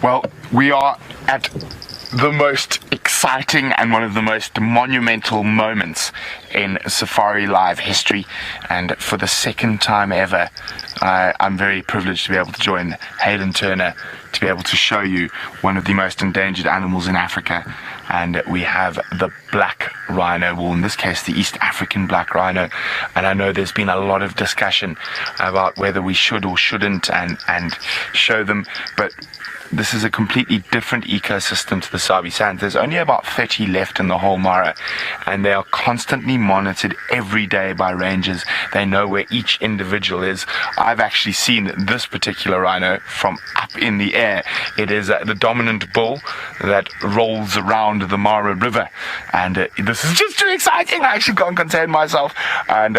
Well, we are at the most exciting and one of the most monumental moments in Safari Live history, and for the second time ever I'm very privileged to be able to join Hayden Turner to be able to show you one of the most endangered animals in Africa. And we have the black rhino, well, in this case the East African black rhino. And I know there's been a lot of discussion about whether we should or shouldn't and show them, but this is a completely different ecosystem to the Sabi Sands. There's only about 30 left in the whole Mara, and they are constantly monitored every day by rangers. They know where each individual is. I've actually seen this particular rhino from up in the air. It is the dominant bull that rolls around the Mara River, and this is just too exciting. I actually can't contain myself. And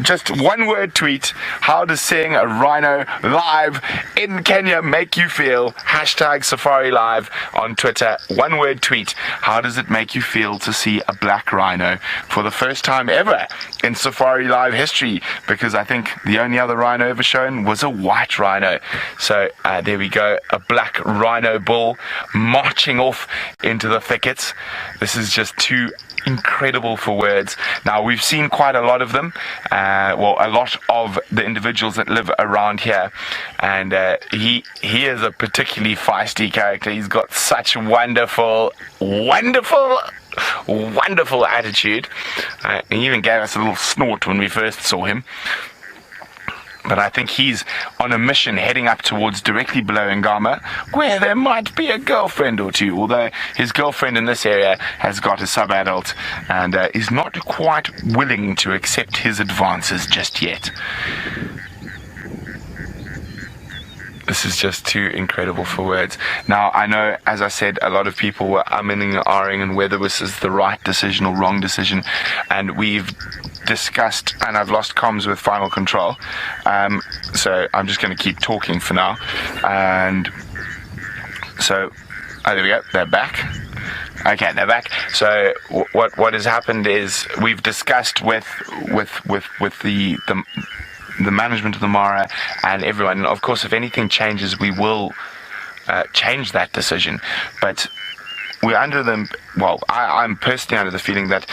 just one word tweet: how does seeing a rhino live in Kenya make you feel? Hashtag Safari Live on Twitter. One word tweet: how does it make you feel to see a black rhino for the first time ever in Safari Live history? Because I think the only other rhino ever shown was a white rhino. So there we go, a black rhino bull marching off into the thickets. This is just too incredible for words. Now, we've seen quite a lot of them, a lot of the individuals that live around here, and he is a particularly feisty character. He's got such wonderful attitude. He even gave us a little snort when we first saw him. But I think he's on a mission heading up towards directly below Ngama, where there might be a girlfriend or two, although his girlfriend in this area has got a sub-adult and is not quite willing to accept his advances just yet. This is just too incredible for words. Now, I know, as I said, a lot of people were umming and ahhing on whether this is the right decision or wrong decision, and we've discussed, and I've lost comms with Final Control, so I'm just going to keep talking for now. And so, there we go, they're back. Okay, they're back. So what has happened is we've discussed with the management of the Mara and everyone. And of course, if anything changes, we will change that decision. But we're under I'm personally under the feeling that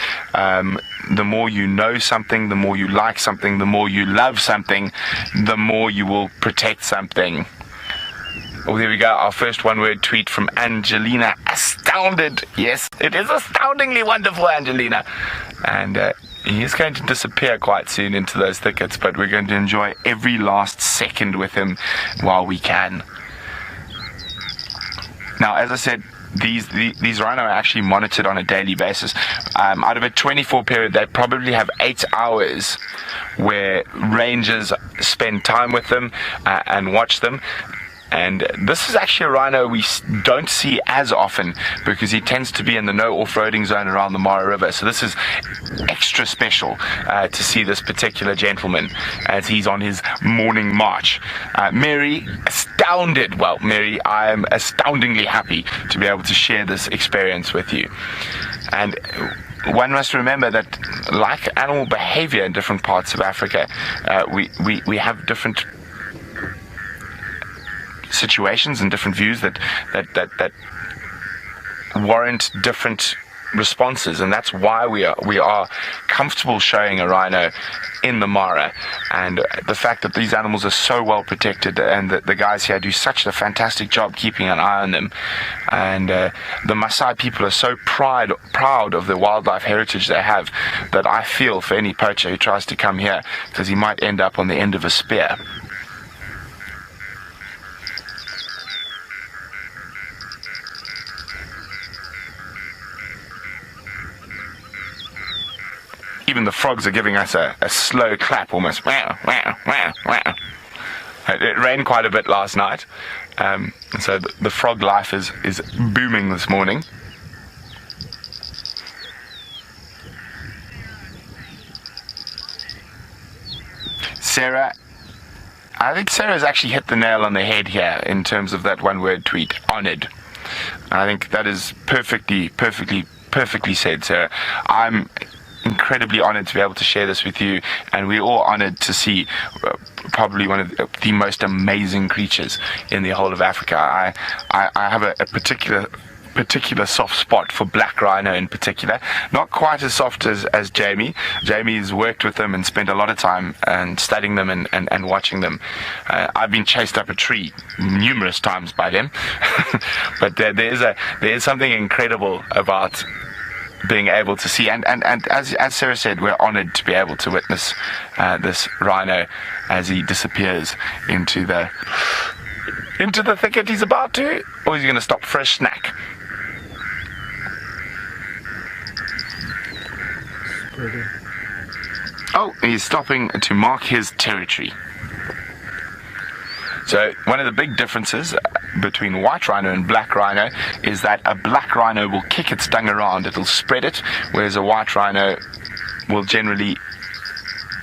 the more you know something, the more you like something, the more you love something, the more you will protect something. Oh, there we go. Our first one-word tweet from Angelina. Astounded. Yes, it is astoundingly wonderful, Angelina. And he is going to disappear quite soon into those thickets, but we're going to enjoy every last second with him while we can. Now, as I said, these rhino are actually monitored on a daily basis. Out of a 24 period, they probably have 8 hours where rangers spend time with them and watch them. And this is actually a rhino we don't see as often because he tends to be in the no off-roading zone around the Mara River. So this is extra special to see this particular gentleman as he's on his morning march. Mary, astounded. Well, Mary, I am astoundingly happy to be able to share this experience with you. And one must remember that, like animal behavior in different parts of Africa, we have different situations and different views that warrant different responses, and that's why we are comfortable showing a rhino in the Mara. And the fact that these animals are so well protected, and that the guys here do such a fantastic job keeping an eye on them, and the Maasai people are so proud of the wildlife heritage they have, that I feel for any poacher who tries to come here, because he might end up on the end of a spear. Even the frogs are giving us a slow clap, almost. It rained quite a bit last night, so the frog life is booming this morning. Sarah, I think Sarah's actually hit the nail on the head here in terms of that one-word tweet, honoured. I think that is perfectly said, Sarah. I'm incredibly honoured to be able to share this with you, and we're all honoured to see probably one of the most amazing creatures in the whole of Africa. I have a particular soft spot for black rhino in particular. Not quite as soft as Jamie. Jamie's worked with them and spent a lot of time and studying them and watching them. I've been chased up a tree numerous times by them. But there is something incredible about being able to see, and as Sarah said, we're honored to be able to witness this rhino as he disappears into the thicket. He's about to, or is he going to stop for a snack? Oh, he's stopping to mark his territory. So one of the big differences between white rhino and black rhino is that a black rhino will kick its tongue around, it'll spread it, whereas a white rhino will generally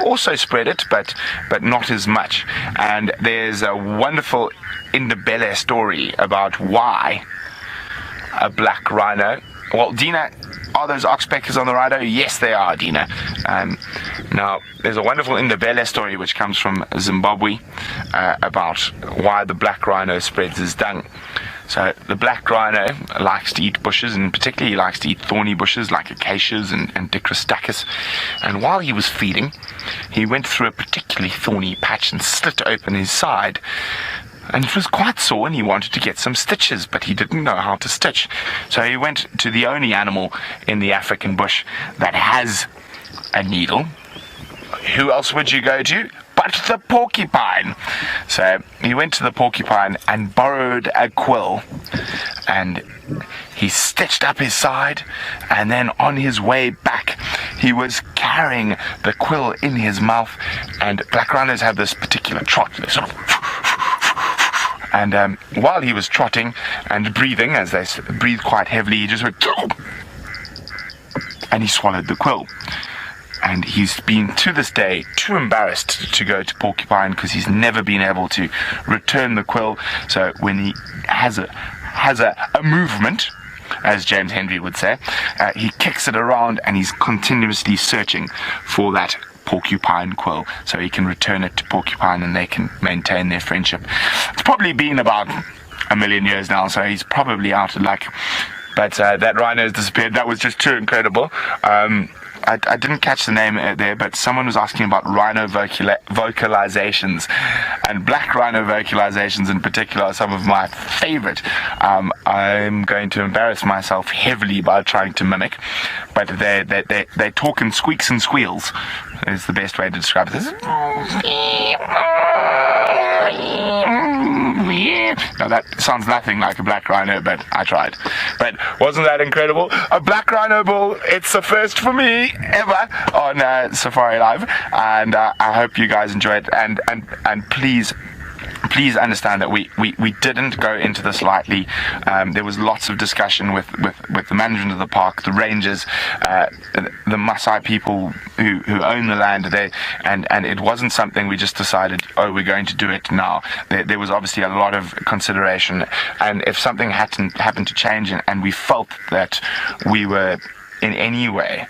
also spread it, but not as much. And there's a wonderful Indabele story about why a black rhino. Well, Dina, are those oxpeckers on the rhino? Yes, they are, Dina. Now, there's a wonderful Indabele story which comes from Zimbabwe about why the black rhino spreads his tongue. So the black rhino likes to eat bushes, and particularly he likes to eat thorny bushes like acacias and dicrostachys. And while he was feeding, he went through a particularly thorny patch and slit open his side. And it was quite sore, and he wanted to get some stitches, but he didn't know how to stitch. So he went to the only animal in the African bush that has a needle. Who else would you go to but the porcupine? So he went to the porcupine and borrowed a quill, and he stitched up his side, and then on his way back he was carrying the quill in his mouth. And black rhinos have this particular trot, they sort of, and while he was trotting and breathing, as they breathe quite heavily, he just went, and he swallowed the quill. And he's been, to this day, too embarrassed to go to porcupine because he's never been able to return the quill. So when he has a movement, as James Henry would say, he kicks it around, and he's continuously searching for that porcupine quill so he can return it to porcupine and they can maintain their friendship. It's probably been about 1 million years now, so he's probably out of luck. But that rhino has disappeared. That was just too incredible. I didn't catch the name there, but someone was asking about rhino vocalizations, and black rhino vocalizations in particular are some of my favorite. I'm going to embarrass myself heavily by trying to mimic, but they talk in squeaks and squeals is the best way to describe it. Now that sounds nothing like a black rhino, but I tried. But wasn't that incredible? A black rhino bull, it's the first for me ever on Safari Live, and I hope you guys enjoy it, and please understand that we didn't go into this lightly. There was lots of discussion with the management of the park, the rangers, the Maasai people who own the land there, and it wasn't something we just decided, oh, we're going to do it now. There was obviously a lot of consideration, and if something happened to change and we felt that we were in any way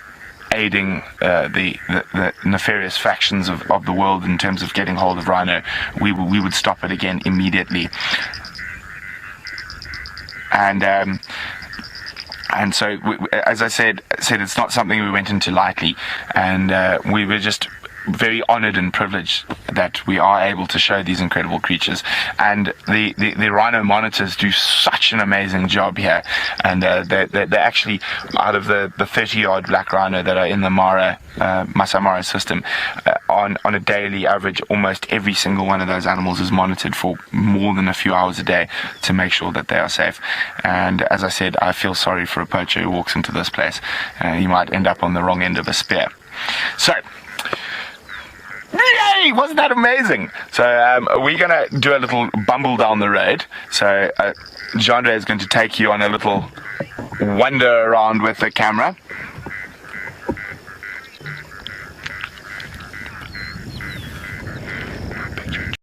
aiding the nefarious factions of the world in terms of getting hold of rhino, we would stop it again immediately. And so, as I said, it's not something we went into lightly, and we were just very honored and privileged that we are able to show these incredible creatures. And the rhino monitors do such an amazing job here, and they're actually, out of the 30-odd black rhino that are in the Masai Mara system, on a daily average, almost every single one of those animals is monitored for more than a few hours a day to make sure that they are safe. And as I said, I feel sorry for a poacher who walks into this place. He might end up on the wrong end of a spear. So, yay! Wasn't that amazing? So we're going to do a little bumble down the road. So Jandre is going to take you on a little wander around with the camera.